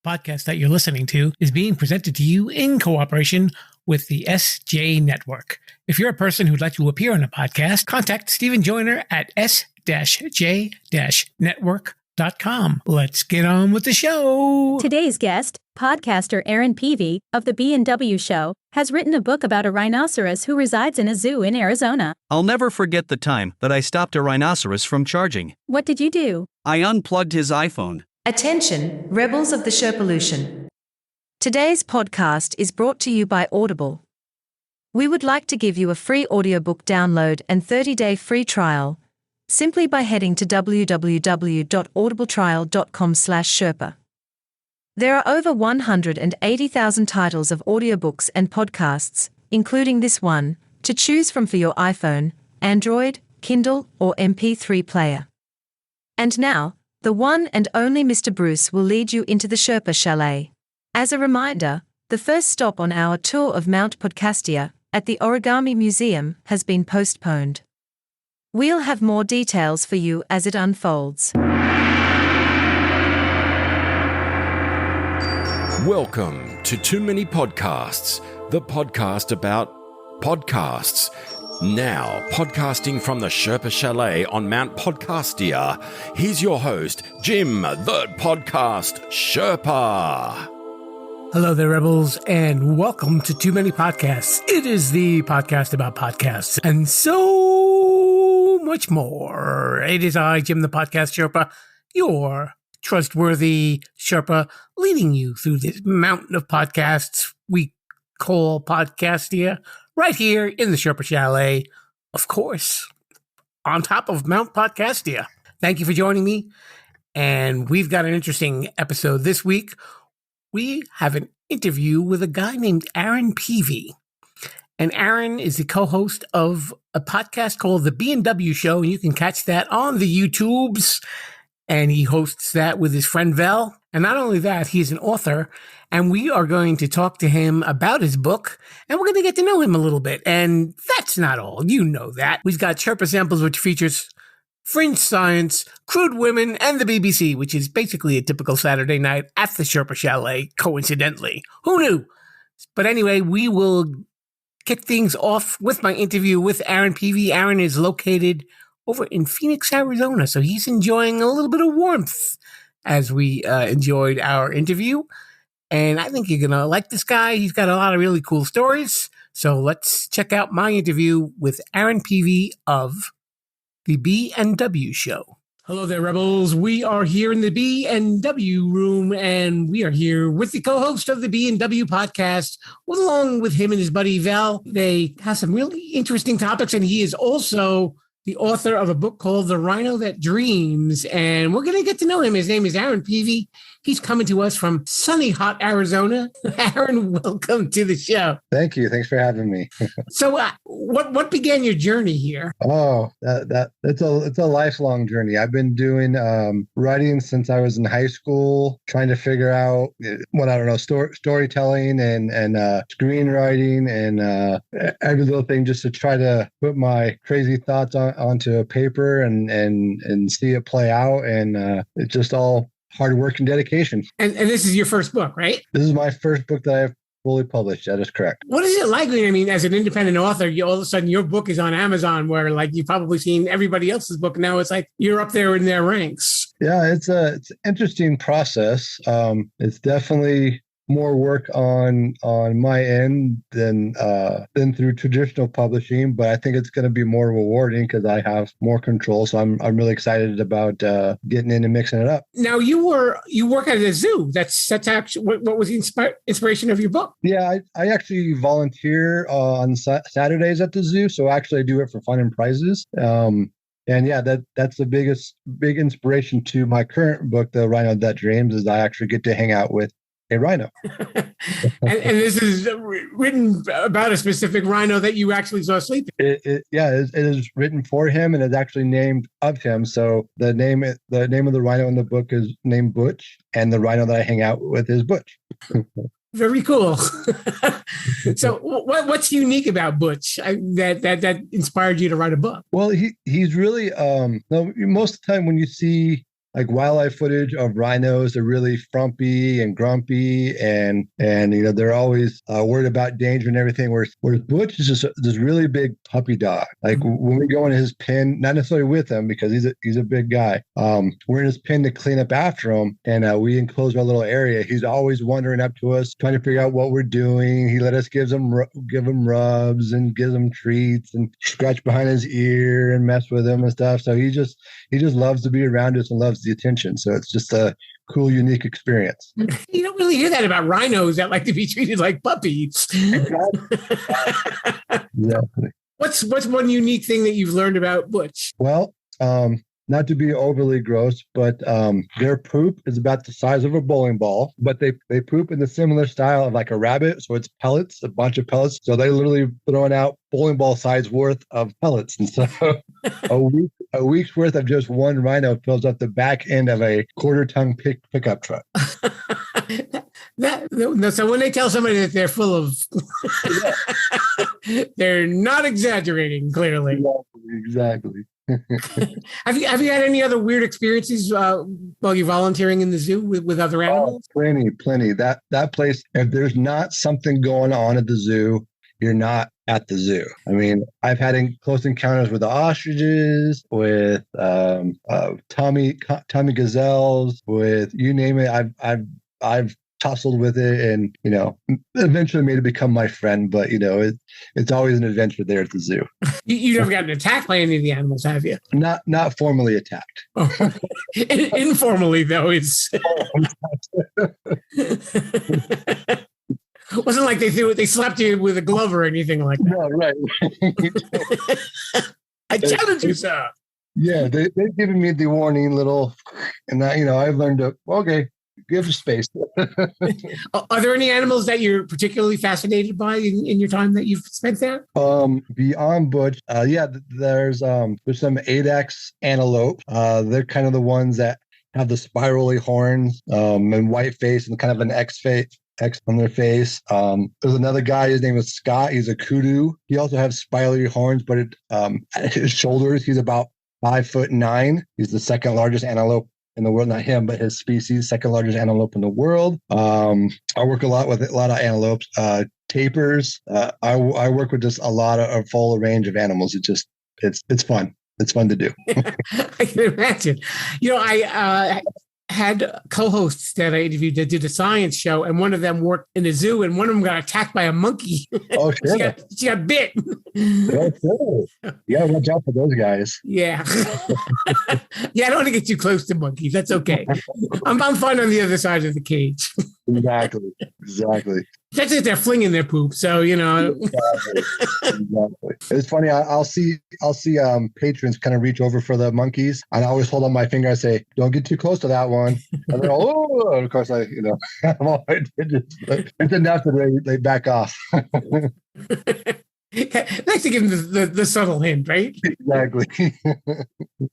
podcast that you're listening to is being presented to you in cooperation with the SJ Network. If you're a person who'd like to appear on a podcast, contact Stephen Joyner at s-j-network.com. Let's get on with the show. Today's guest, podcaster Aaron Peve of the B&W Show, has written a book about a rhinoceros who resides in a zoo in Arizona. I'll never forget the time that I stopped a rhinoceros from charging. What did you do? I unplugged his iPhone. Attention, rebels of the Sherpolution. Today's podcast is brought to you by Audible. We would like to give you a free audiobook download and 30-day free trial simply by heading to www.audibletrial.com/Sherpa. There are over 180,000 titles of audiobooks and podcasts, including this one, to choose from for your iPhone, Android, Kindle, or MP3 player. And now, the one and only Mr. Bruce will lead you into the Sherpa Chalet. As a reminder, the first stop on our tour of Mount Podcastia at the Origami Museum has been postponed. We'll have more details for you as it unfolds. Welcome to Too Many Podcasts, the podcast about podcasts. Now, podcasting from the Sherpa Chalet on Mount Podcastia, here's your host, Jim, the podcast Sherpa. Hello there, Rebels, and welcome to Too Many Podcasts. It is the podcast about podcasts and so much more. It is I, Jim, the podcast Sherpa, your trustworthy Sherpa, leading you through this mountain of podcasts we call Podcastia, right here in the Sherpa Chalet, of course, on top of Mount Podcastia. Thank you for joining me, and we've got an interesting episode this week. We have an interview with a guy named Aaron Peve. And Aaron is the co-host of a podcast called the B&W Show, and you can catch that on the YouTubes. And he hosts that with his friend Vel. And not only that, he's an author, and we are going to talk to him about his book, and we're going to get to know him a little bit. And that's not all. You know that. We've got Sherpa Samples, which features fringe science, crude women, and the BBC, which is basically a typical Saturday night at the Sherpa Chalet, coincidentally. Who knew? But anyway, we will kick things off with my interview with Aaron Peve. Aaron is located over in Phoenix, Arizona, so he's enjoying a little bit of warmth as we enjoyed our interview. And I think you're going to like this guy. He's got a lot of really cool stories. So let's check out my interview with Aaron Peve of the B&W Show. Hello there, Rebels. We are here in the B&W room, and we are here with the co-host of the B&W podcast, along with him and his buddy Val. They have some really interesting topics, and he is also the author of a book called The Rhino That Dreams, and we're going to get to know him. His name is Aaron Peve. He's coming to us from sunny, hot Arizona. Aaron, welcome to the show. Thank you. Thanks for having me. So what began your journey here? Oh, it's a lifelong journey. I've been doing writing since I was in high school, trying to figure out storytelling and screenwriting and every little thing, just to try to put my crazy thoughts onto a paper and see it play out. And it's just all hard work and dedication. And this is your first book, right? This is my first book that I've fully published. That is correct. What is it like? I mean, as an independent author, all of a sudden your book is on Amazon, where like you've probably seen everybody else's book. Now it's like you're up there in their ranks. Yeah, it's an interesting process. It's definitely more work on my end than through traditional publishing, but I think it's going to be more rewarding because I have more control. So I'm really excited about getting in and mixing it up. Now you work at a zoo. That's actually what was the inspiration of your book? Yeah, I actually volunteer on Saturdays at the zoo. So actually I do it for fun and prizes. And yeah, that's the big inspiration to my current book, The Rhino That Dreams, is I actually get to hang out with a rhino. and this is written about a specific rhino that you actually saw sleeping. It is written for him and is actually named of him. So the name of the rhino in the book is named Butch, and the rhino that I hang out with is Butch. Very cool. So what's unique about Butch that inspired you to write a book? Well, he's really most of the time when you see like wildlife footage of rhinos. They're really frumpy and grumpy, and they're always worried about danger and everything. Whereas Butch is just this really big puppy dog. Like when we go into his pen, not necessarily with him because he's a big guy. We're in his pen to clean up after him, and we enclose our little area. He's always wandering up to us, trying to figure out what we're doing. He let us give him rubs and give him treats and scratch behind his ear and mess with him and stuff. So he just loves to be around us and loves the attention. So it's just a cool, unique experience. You don't really hear that about rhinos that like to be treated like puppies. Exactly. What's one unique thing that you've learned about Butch? Well, not to be overly gross, but their poop is about the size of a bowling ball, but they poop in the similar style of like a rabbit. So it's pellets, a bunch of pellets. So they literally throwing out bowling ball size worth of pellets. And so a week's worth of just one rhino fills up the back end of a quarter-ton pickup truck. So when they tell somebody that they're full of, they're not exaggerating, clearly. Exactly. Have you had any other weird experiences while you're volunteering in the zoo with other animals? Plenty. That place, if there's not something going on at the zoo, you're not at the zoo. I mean, I've had close encounters with the ostriches, with Tommy gazelles, with you name it. I've tussled with it, and eventually made it become my friend. But it's always an adventure there at the zoo. You never gotten attacked by any of the animals, have you? Not formally attacked. Oh. Informally, though, it's. It wasn't like they slapped you with a glove or anything like that. No, right. I challenge you, sir. Yeah, they've given me the warning little, and I've learned to give space. Are there any animals that you're particularly fascinated by in your time that you've spent there? Beyond Butch, there's some Adex antelope. They're kind of the ones that have the spirally horns and white face and kind of an X on their face. There's another guy, his name is Scott. He's a kudu. He also has spirally horns, but at his shoulders, he's about 5'9". He's the second largest antelope in the world. Not him, but his species, second largest antelope in the world. I work a lot with a lot of antelopes. Tapirs. I work with just a full range of animals. It's fun. It's fun to do. I can imagine. I had co-hosts that I interviewed that did a science show, and one of them worked in a zoo, and one of them got attacked by a monkey. Oh, sure. she got bit. Oh, sure. Yeah, watch out for those guys. Yeah. Yeah, I don't want to get too close to monkeys. That's okay. I'm fine on the other side of the cage. Exactly. Especially if they're flinging their poop. So, Exactly. It's funny. I'll see patrons kind of reach over for the monkeys, and I always hold on my finger. I say, "Don't get too close to that one." And they're all, oh, of course, I'm all right. It's enough that they back off. Nice to give them the subtle hint, right? Exactly.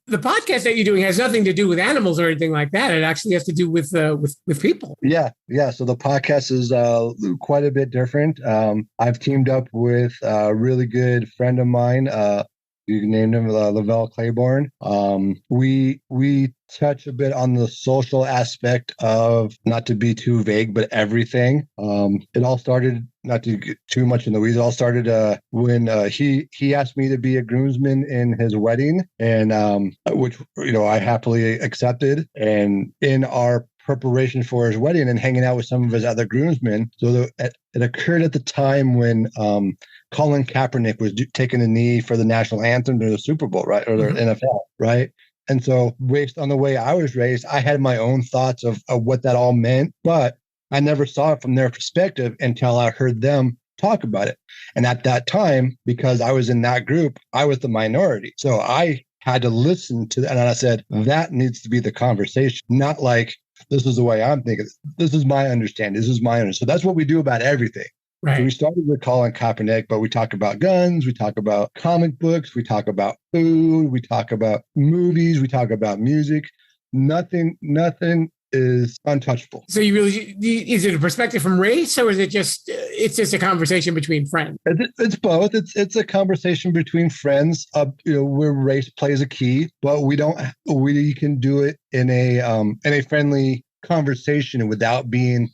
The podcast that you're doing has nothing to do with animals or anything like that. It actually has to do with people. Yeah. So the podcast is quite a bit different. I've teamed up with a really good friend of mine. You can name him Lavelle Claiborne. We touch a bit on the social aspect of, not to be too vague, but everything. It all started, not to get too much in the weeds, it all started when he asked me to be a groomsman in his wedding, and which I happily accepted. And in our preparation for his wedding and hanging out with some of his other groomsmen, so it occurred at the time when Colin Kaepernick was taking a knee for the national anthem during the Super Bowl, right, or the NFL, right? And so, based on the way I was raised, I had my own thoughts of what that all meant, but I never saw it from their perspective until I heard them talk about it. And at that time, because I was in that group, I was the minority. So I had to listen to that. And I said, that needs to be the conversation, not like, this is the way I'm thinking. This is my understanding. This is my understanding. So that's what we do about everything. Right. So we started with Colin Kaepernick, but we talk about guns, we talk about comic books, we talk about food, we talk about movies, we talk about music. Nothing is untouchable. So is it a perspective from race, or is it just it's just a conversation between friends. It's both. It's a conversation between friends. Where race plays a key, but we can do it in a friendly conversation without being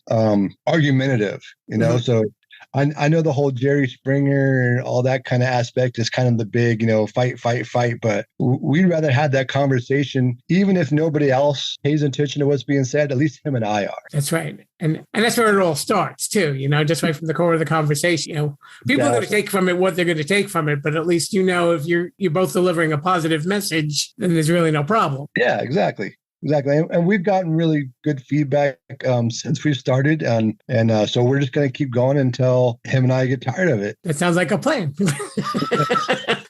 argumentative. So I know the whole Jerry Springer and all that kind of aspect is kind of the big, fight, but we'd rather have that conversation, even if nobody else pays attention to what's being said. At least him and I are. That's right. And that's where it all starts too, just right from the core of the conversation. People are going to take from it what they're going to take from it, but at least if you're both delivering a positive message, then there's really no problem. Yeah, exactly. Exactly. And we've gotten really good feedback since we've started. And so we're just going to keep going until him and I get tired of it. That sounds like a plan.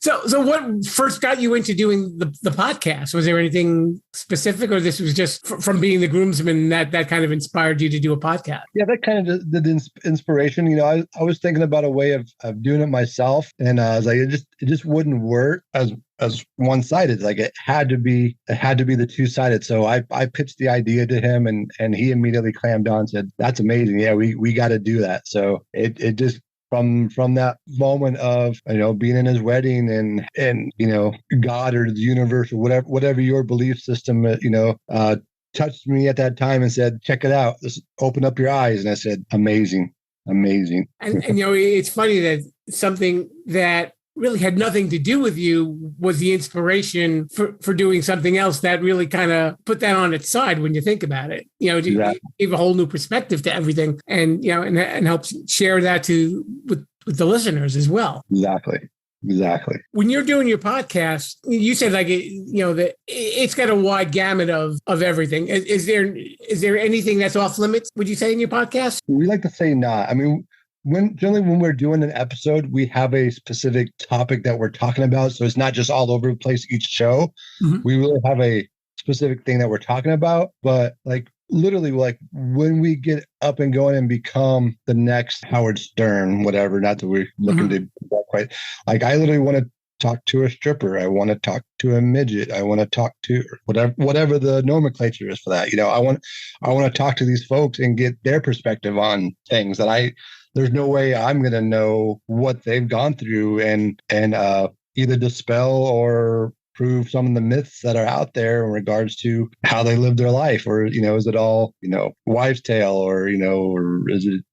So what first got you into doing the podcast? Was there anything specific, or this was just from being the groomsman that kind of inspired you to do a podcast? Yeah, that kind of the inspiration. I was thinking about a way of doing it myself. And I was like, it just wouldn't work as one-sided. Like it had to be the two-sided. So I pitched the idea to him, and he immediately clammed on and said, "That's amazing. Yeah, we got to do that." So it just from that moment of being in his wedding and God or the universe or whatever your belief system touched me at that time and said, "Check it out. Just open up your eyes." And I said, "Amazing." And it's funny that something that really had nothing to do with you was the inspiration for doing something else that really kind of put that on its side when you think about it. Exactly. Gave a whole new perspective to everything, and and helps share that with the listeners as well. Exactly. When you're doing your podcast, you said that it's got a wide gamut of everything. Is there anything that's off limits, would you say, in your podcast? We like to say not. I mean, generally when we're doing an episode, we have a specific topic that we're talking about. So it's not just all over the place each show. Mm-hmm. We really have a specific thing that we're talking about. But literally, when we get up and going and become the next Howard Stern, whatever, not that we're looking to do that quite. I literally want to talk to a stripper. I want to talk to a midget. I want to talk to whatever the nomenclature is for that. I want to talk to these folks and get their perspective on things that there's no way I'm going to know what they've gone through and either dispel or prove some of the myths that are out there in regards to how they live their life, or is it all wives' tale, or or is it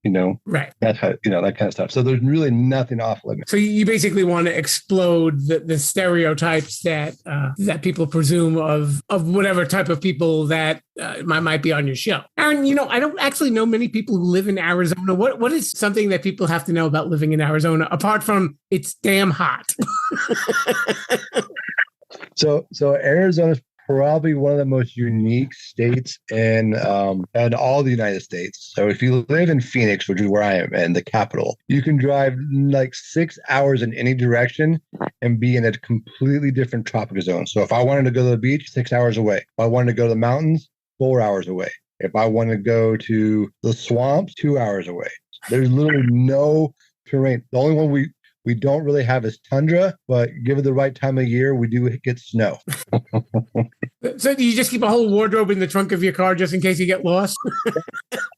right, that kind of stuff. So there's really nothing off limits. So you basically want to explode the stereotypes that people presume of whatever type of people that might be on your show. Aaron, I don't actually know many people who live in Arizona. What is something that people have to know about living in Arizona apart from it's damn hot? So Arizona is probably one of the most unique states in all the United States. So if you live in Phoenix, which is where I am, and the capital, you can drive 6 hours in any direction and be in a completely different tropical zone. So if I wanted to go to the beach, 6 hours away. If I wanted to go to the mountains, 4 hours away. If I want to go to the swamps, 2 hours away. There's literally no terrain. The only one we don't really have is tundra, but given the right time of year, we do get snow. So do you just keep a whole wardrobe in the trunk of your car just in case you get lost?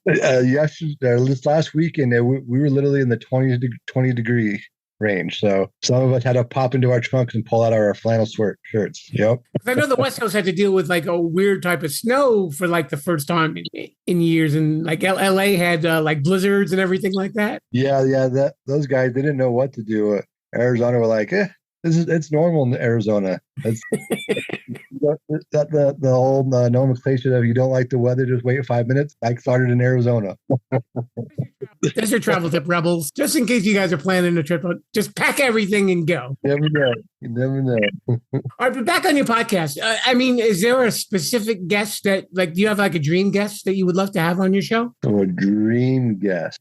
Yes, this last weekend, we were literally in the 20 degree range. So some of us had to pop into our trunks and pull out our flannel shirts. Yep. I know the West Coast had to deal with a weird type of snow for the first time in years, and LA had blizzards and everything like that. Yeah. Those guys, they didn't know what to do. Arizona were like, it's normal in Arizona. It's the whole nomenclature of you don't like the weather, just wait 5 minutes. I started in Arizona. That's your travel tip, Rebels. Just in case you guys are planning a trip, just pack everything and go. You never know. All right, but back on your podcast. Is there a specific guest that, do you have a dream guest that you would love to have on your show? Oh, a dream guest.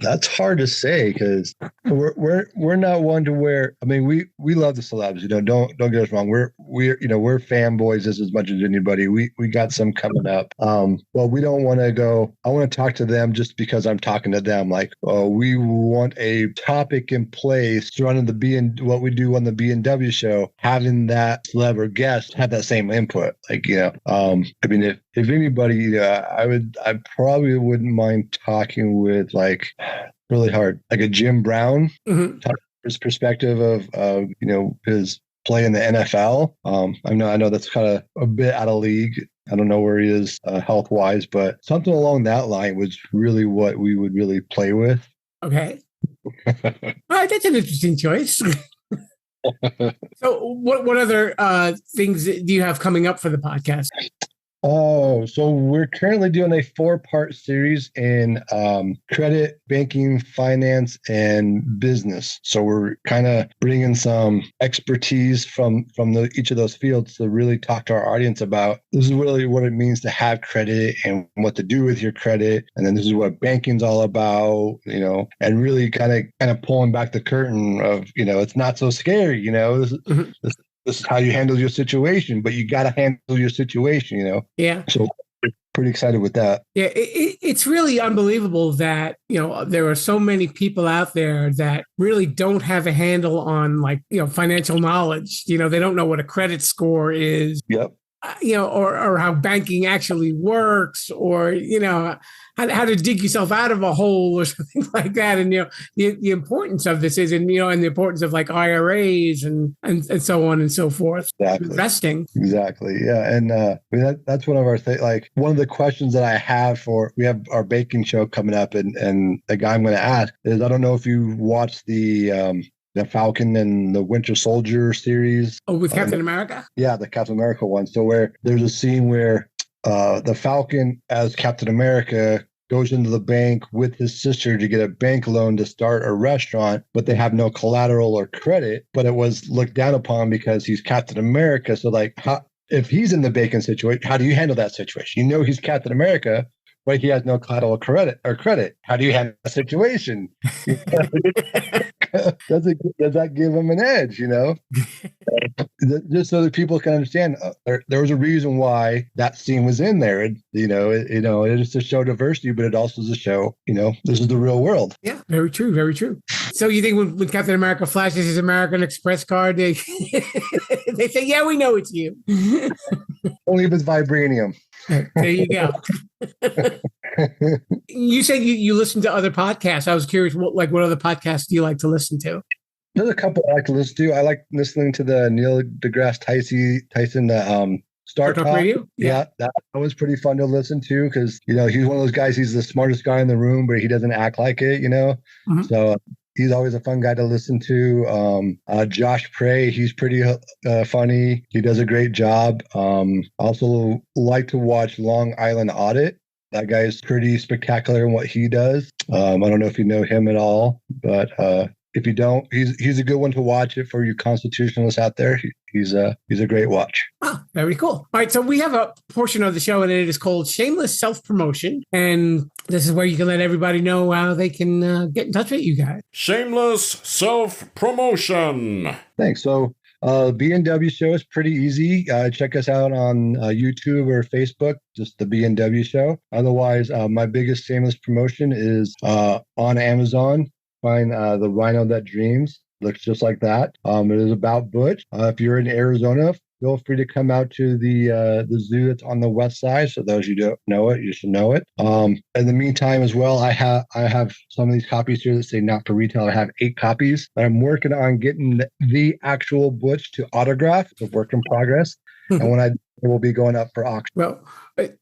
That's hard to say because we're not one to where. We love the celebs. Don't get us wrong. We're fanboys just as much as anybody. We got some coming up. Well, we don't want to go. I want to talk to them just because I'm talking to them. We want a topic in place running what we do on the B&W show, having that celeb or guest have that same input. If anybody, I probably wouldn't mind talking with really hard. Like a Jim Brown, Mhm. his perspective of his play in the NFL. I know that's kind of a bit out of league. I don't know where he is health wise, but something along that line was really what we would really play with. Okay. All right, that's an interesting choice. So what other things do you have coming up for the podcast? Oh, so we're currently doing a 4-part series in credit, banking, finance, and business. So we're kind of bringing some expertise from each of those fields to really talk to our audience about this is really what it means to have credit and what to do with your credit. And then this is what banking's all about, and really kind of pulling back the curtain of, it's not so scary, this is how you handle your situation, but you got to handle your situation, Yeah. So pretty excited with that. Yeah, it's really unbelievable that, there are so many people out there that really don't have a handle on financial knowledge. They don't know what a credit score is. Yep. Or how banking actually works, or, how to dig yourself out of a hole or something like that. And, the importance of this is, and the importance of IRAs and so on and so forth. Exactly. Investing. Exactly. Yeah. And that's one of our things. One of the questions that I have we have our baking show coming up, and the guy I'm going to ask is, I don't know if you watched the Falcon and the Winter Soldier series. Oh, with Captain America? Yeah, the Captain America one. So where there's a scene where the Falcon as Captain America goes into the bank with his sister to get a bank loan to start a restaurant, but they have no collateral or credit, but it was looked down upon because he's Captain America. So if he's in the banking situation, how do you handle that situation? He's Captain America, but he has no collateral or credit. How do you handle the situation? Does that give him an edge, Just so that people can understand, there was a reason why that scene was in there. It is to show diversity, but it also is to show, this is the real world. Yeah, very true, very true. So you think when Captain America flashes his American Express card, they say, yeah, we know it's you. Only if it's vibranium. There you go. You said you listen to other podcasts. I was curious, what other podcasts do you like to listen to? There's a couple I like to listen to. I like listening to the Neil deGrasse Tyson, StarTalk Radio. Yeah, that was pretty fun to listen to because he's one of those guys. He's the smartest guy in the room, but he doesn't act like it. Mm-hmm. So he's always a fun guy to listen to. Josh Prey, he's pretty funny. He does a great job. Also like to watch Long Island Audit. That guy's pretty spectacular in what he does. I don't know if you know him at all, but if you don't, he's a good one to watch it for you constitutionalists out there. He's a great watch. Oh, very cool. All right, so we have a portion of the show, and it is called Shameless Self-Promotion. And this is where you can let everybody know how they can get in touch with you guys. Shameless Self-Promotion. Thanks. So B&W Show is pretty easy. Check us out on YouTube or Facebook, just the B&W Show. Otherwise, my biggest shameless promotion is on Amazon. Find the Rhino That Dreams. Looks just like that. It is about Butch. If you're in Arizona, feel free to come out to the zoo that's on the west side. So those you don't know it, you should know it. In the meantime, as well, I have some of these copies here that say not for retail. I have 8 copies. I'm working on getting the actual Butch to autograph. It's a work in progress. And when it will be going up for auction. Well,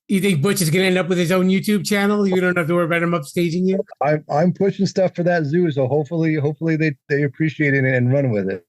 you think Butch is going to end up with his own YouTube channel? You don't have to worry about him upstaging you? I'm pushing stuff for that zoo, so hopefully they appreciate it and run with it.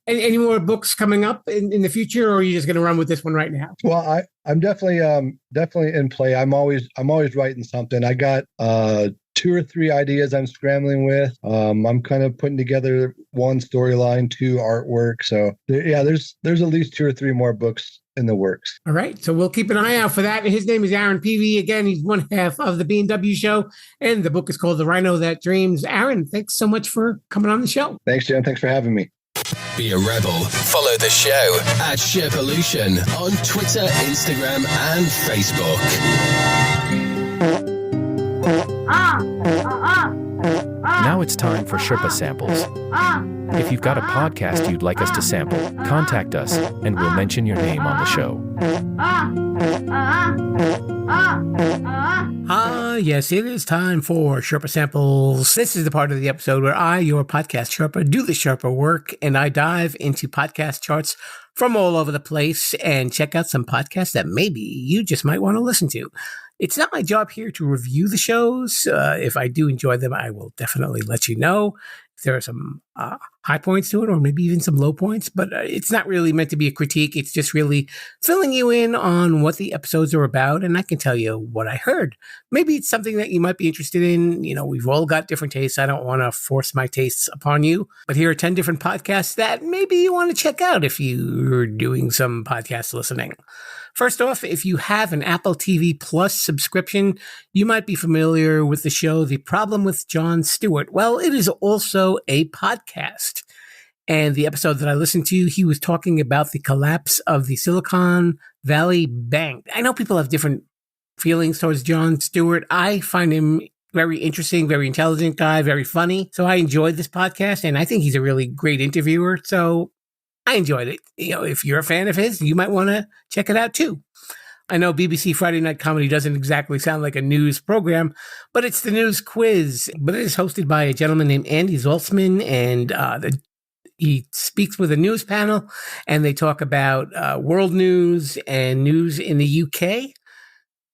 Any more books coming up in the future, or are you just going to run with this one right now? Well, I'm definitely in play. I'm always writing something. I got 2 or 3 ideas I'm scrambling with. I'm kind of putting together 1 storyline, 2 artwork. So there's at least 2 or 3 more books in the works. All right. So we'll keep an eye out for that. His name is Aaron Peve. Again, he's one half of the B&W Show, and the book is called The Rhino That Dreams. Aaron, thanks so much for coming on the show. Thanks, Jen. Thanks for having me. Be a rebel. Follow the show at Sherpolution on Twitter, Instagram, and Facebook. Now it's time for Sherpa Samples. If you've got a podcast you'd like us to sample, contact us and we'll mention your name on the show. Yes, it is time for Sherpa Samples. This is the part of the episode where I, your podcast Sherpa, do the Sherpa work, and I dive into podcast charts from all over the place and check out some podcasts that maybe you just might want to listen to. It's not my job here to review the shows. If I do enjoy them, I will definitely let you know. If there are some high points to it, or maybe even some low points, but it's not really meant to be a critique. It's just really filling you in on what the episodes are about, and I can tell you what I heard. Maybe it's something that you might be interested in. You know, we've all got different tastes. I don't want to force my tastes upon you, but here are 10 different podcasts that maybe you want to check out if you're doing some podcast listening. First off, if you have an Apple TV Plus subscription, you might be familiar with the show The Problem with Jon Stewart. Well, it is also a podcast. And the episode that I listened to, he was talking about the collapse of the Silicon Valley Bank. I know people have different feelings towards Jon Stewart. I find him very interesting, very intelligent guy, very funny. So I enjoyed this podcast, and I think he's a really great interviewer. So I enjoyed it. You know, if you're a fan of his, you might want to check it out too. I know BBC Friday Night Comedy doesn't exactly sound like a news program, but it's the news quiz. But it is hosted by a gentleman named Andy Zaltzman, and he speaks with a news panel, and they talk about world news and news in the UK.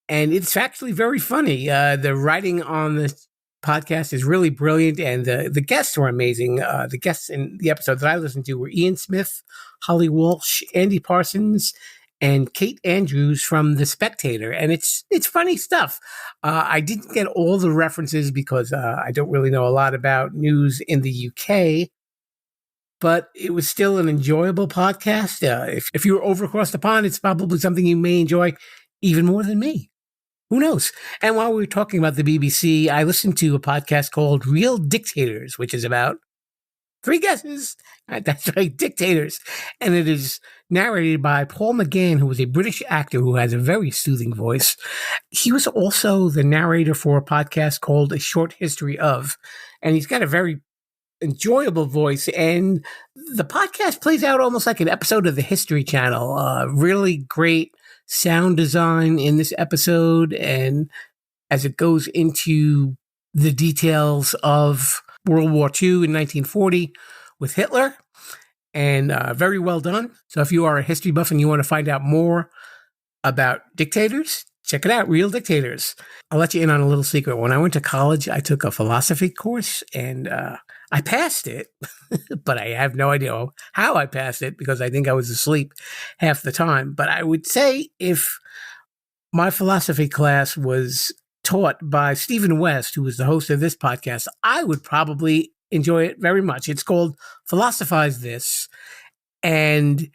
And it's actually very funny. The writing on the podcast is really brilliant, and the guests were amazing. The guests in the episode that I listened to were Ian Smith, Holly Walsh, Andy Parsons, and Kate Andrews from The Spectator. And it's funny stuff. I didn't get all the references because I don't really know a lot about news in the UK, but it was still an enjoyable podcast. If you were over across the pond, it's probably something you may enjoy even more than me. Who knows? And while we were talking about the BBC, I listened to a podcast called Real Dictators, which is about 3 guesses. That's right, Dictators. And it is narrated by Paul McGann, who was a British actor who has a very soothing voice. He was also the narrator for a podcast called A Short History Of, and he's got a very enjoyable voice. And the podcast plays out almost like an episode of the History Channel. Really great sound design in this episode, and as it goes into the details of World War II in 1940 with Hitler, and very well done. So if you are a history buff and you want to find out more about dictators, check it out, Real Dictators. I'll let you in on a little secret. When I went to college, I took a philosophy course, and I passed it, but I have no idea how I passed it because I think I was asleep half the time. But I would say if my philosophy class was taught by Stephen West, who was the host of this podcast, I would probably enjoy it very much. It's called Philosophize This, and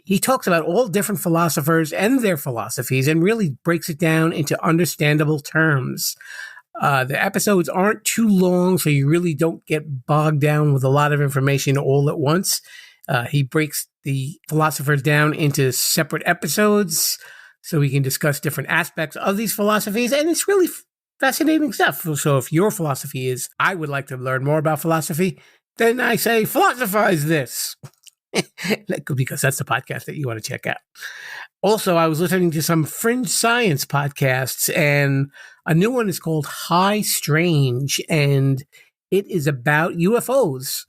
he talks about all different philosophers and their philosophies and really breaks it down into understandable terms. The episodes aren't too long, so you really don't get bogged down with a lot of information all at once. He breaks the philosophers down into separate episodes so we can discuss different aspects of these philosophies, and it's really fascinating stuff. So if your philosophy is, I would like to learn more about philosophy, then I say, philosophize this. Because that's the podcast that you want to check out. Also, I was listening to some fringe science podcasts, and a new one is called High Strange, and it is about UFOs.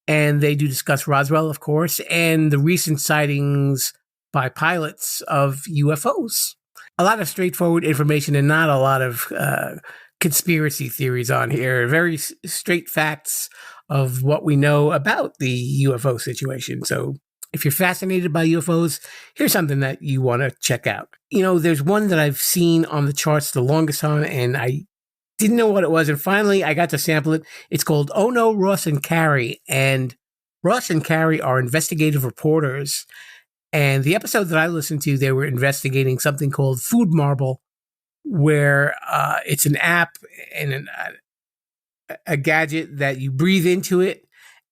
And they do discuss Roswell, of course, and the recent sightings by pilots of UFOs. A lot of straightforward information and not a lot of conspiracy theories on here. Very straight facts of what we know about the UFO situation. So if you're fascinated by UFOs, here's something that you want to check out. You know, there's one that I've seen on the charts the longest time, and I didn't know what it was. And finally, I got to sample it. It's called Oh No, Ross Carrie. And Ross and Carrie are investigative reporters. And the episode that I listened to, they were investigating something called Food Marble, where it's an app and a gadget that you breathe into it,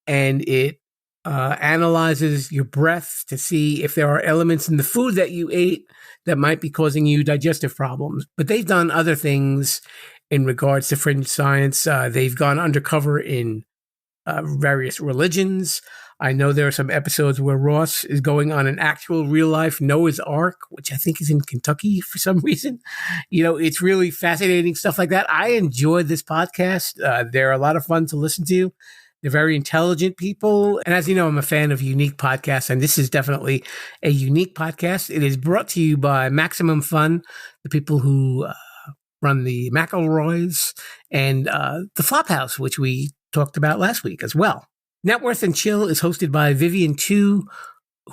and it analyzes your breath to see if there are elements in the food that you ate that might be causing you digestive problems. But they've done other things in regards to fringe science. They've gone undercover in various religions. I know there are some episodes where Ross is going on an actual real life Noah's Ark, which I think is in Kentucky for some reason. It's really fascinating stuff like that. I enjoy this podcast. They're a lot of fun to listen to. They're very intelligent people. And as you know, I'm a fan of unique podcasts, and this is definitely a unique podcast. It is brought to you by Maximum Fun, the people who run the McElroys and the Flophouse, which we talked about last week as well. Networth and Chill is hosted by Vivian Tu,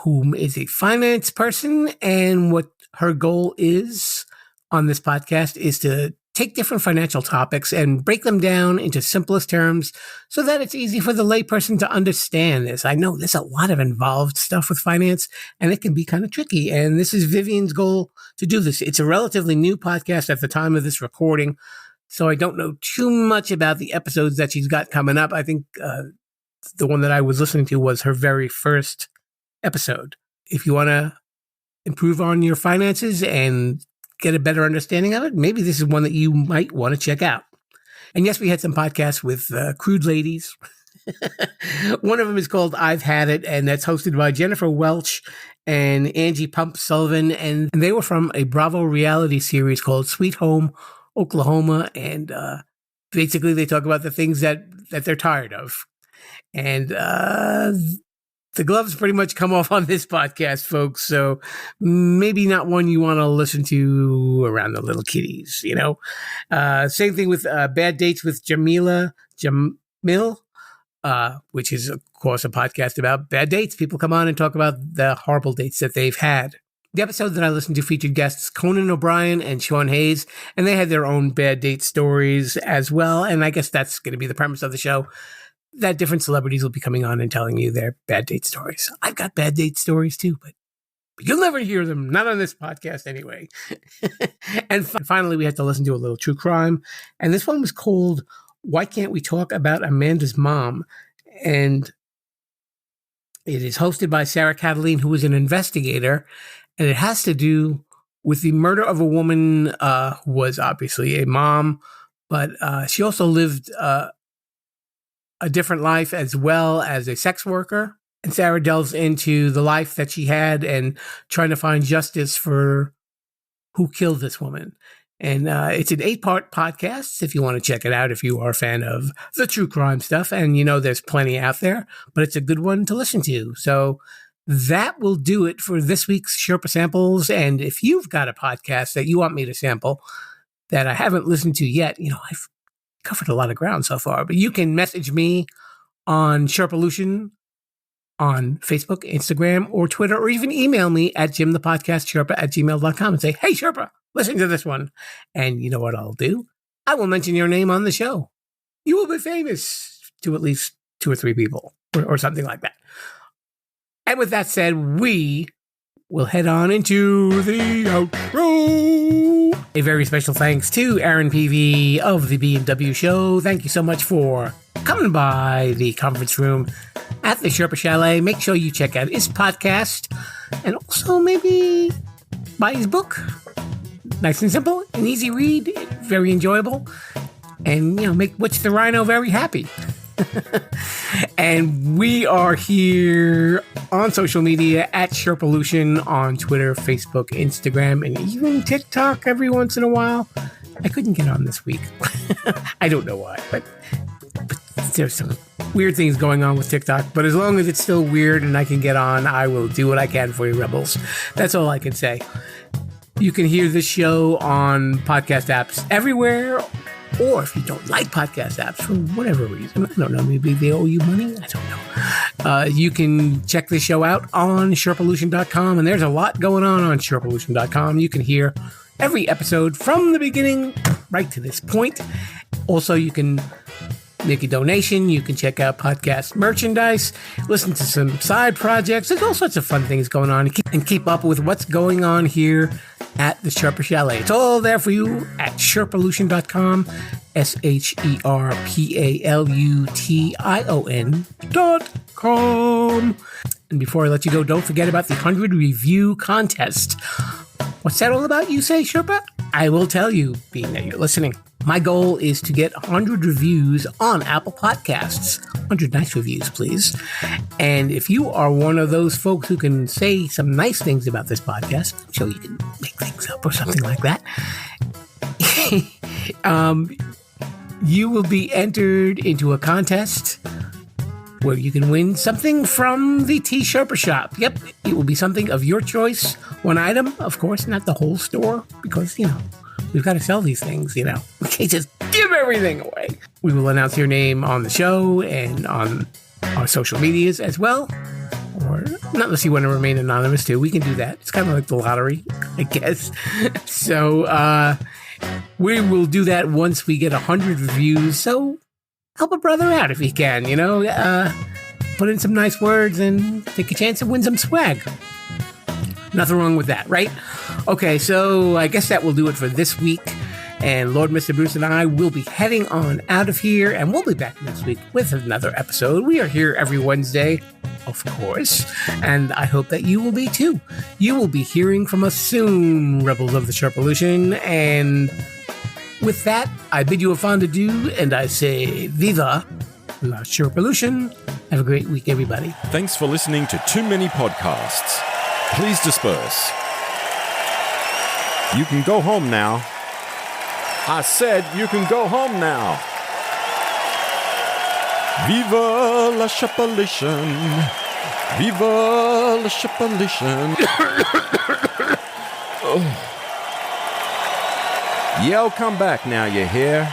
whom is a finance person. And what her goal is on this podcast is to take different financial topics and break them down into simplest terms so that it's easy for the layperson to understand this. I know there's a lot of involved stuff with finance, and it can be kind of tricky. And this is Vivian's goal to do this. It's a relatively new podcast at the time of this recording, so I don't know too much about the episodes that she's got coming up. I think the one that I was listening to was her very first episode. If you want to improve on your finances and get a better understanding of it, maybe this is one that you might want to check out. And yes, we had some podcasts with crude ladies. One of them is called I've Had It, and that's hosted by Jennifer Welch and Angie Pump Sullivan. And they were from a Bravo reality series called Sweet Home Oklahoma. And basically they talk about the things that they're tired of. And the gloves pretty much come off on this podcast, folks. So maybe not one you want to listen to around the little kiddies, Same thing with Bad Dates with Jamil, which is, of course, a podcast about bad dates. People come on and talk about the horrible dates that they've had. The episode that I listened to featured guests Conan O'Brien and Sean Hayes, and they had their own bad date stories as well. And I guess that's going to be the premise of the show, that different celebrities will be coming on and telling you their bad date stories. I've got bad date stories too, but you'll never hear them. Not on this podcast anyway. And finally, we had to listen to a little true crime. And this one was called Why Can't We Talk About Amanda's Mom? And it is hosted by Sarah Cataline, who is an investigator. And it has to do with the murder of a woman who was obviously a mom, but she also lived a different life as well as a sex worker. And Sarah delves into the life that she had and trying to find justice for who killed this woman. And it's an 8-part podcast if you want to check it out, if you are a fan of the true crime stuff. And there's plenty out there, but it's a good one to listen to. So that will do it for this week's Sherpa Samples. And if you've got a podcast that you want me to sample that I haven't listened to yet, I've covered a lot of ground so far, but you can message me on Sherpalution on Facebook, Instagram, or Twitter, or even email me at jimthepodcastsherpa@gmail.com and say, hey, Sherpa, listen to this one. And you know what I'll do? I will mention your name on the show. You will be famous to at least 2 or 3 people or something like that. And with that said, we will head on into the outro. A very special thanks to Aaron Peve of the B&W Show. Thank you so much for coming by the conference room at the Sherpa Chalet. Make sure you check out his podcast and also maybe buy his book. Nice and simple, an easy read, very enjoyable, and make What's the Rhino very happy. And we are here on social media at Sherpalution on Twitter, Facebook, Instagram, and even TikTok every once in a while. I couldn't get on this week. I don't know why, but there's some weird things going on with TikTok. But as long as it's still weird and I can get on, I will do what I can for you, Rebels. That's all I can say. You can hear this show on podcast apps everywhere. Or if you don't like podcast apps for whatever reason, I don't know, maybe they owe you money, I don't know. You can check the show out on Sherpalution.com, and there's a lot going on Sherpalution.com. You can hear every episode from the beginning right to this point. Also, you can make a donation. You can check out podcast merchandise, listen to some side projects. There's all sorts of fun things going on, and keep up with what's going on here at the Sherpa Chalet. It's all there for you at Sherpalution.com, SherpaLution.com. And before I let you go, don't forget about the 100 review contest. What's that all about, you say, Sherpa? I will tell you, being that you're listening. My goal is to get 100 reviews on Apple Podcasts. 100 nice reviews, please. And if you are one of those folks who can say some nice things about this podcast, so you can make things up or something like that, you will be entered into a contest where you can win something from the T Sherpa shop. Yep, it will be something of your choice. One item, of course, not the whole store, because, we've got to sell these things, We can't just give everything away. We will announce your name on the show and on our social medias as well. Or not unless you want to remain anonymous too. We can do that. It's kind of like the lottery, I guess. So we will do that once we get 100 reviews. So help a brother out if you can, put in some nice words and take a chance to win some swag. Nothing wrong with that, right? Okay, so I guess that will do it for this week. And Lord Mr. Bruce and I will be heading on out of here, and we'll be back next week with another episode. We are here every Wednesday, of course, and I hope that you will be too. You will be hearing from us soon, Rebels of the Sherpolution, and with that, I bid you a fond adieu, and I say Viva la Sherpolution. Have a great week, everybody. Thanks for listening to Too Many Podcasts. Please disperse. You can go home now. I said you can go home now. Viva la Sherpolution. Viva la Sherpolution. Yo, come back now, you hear?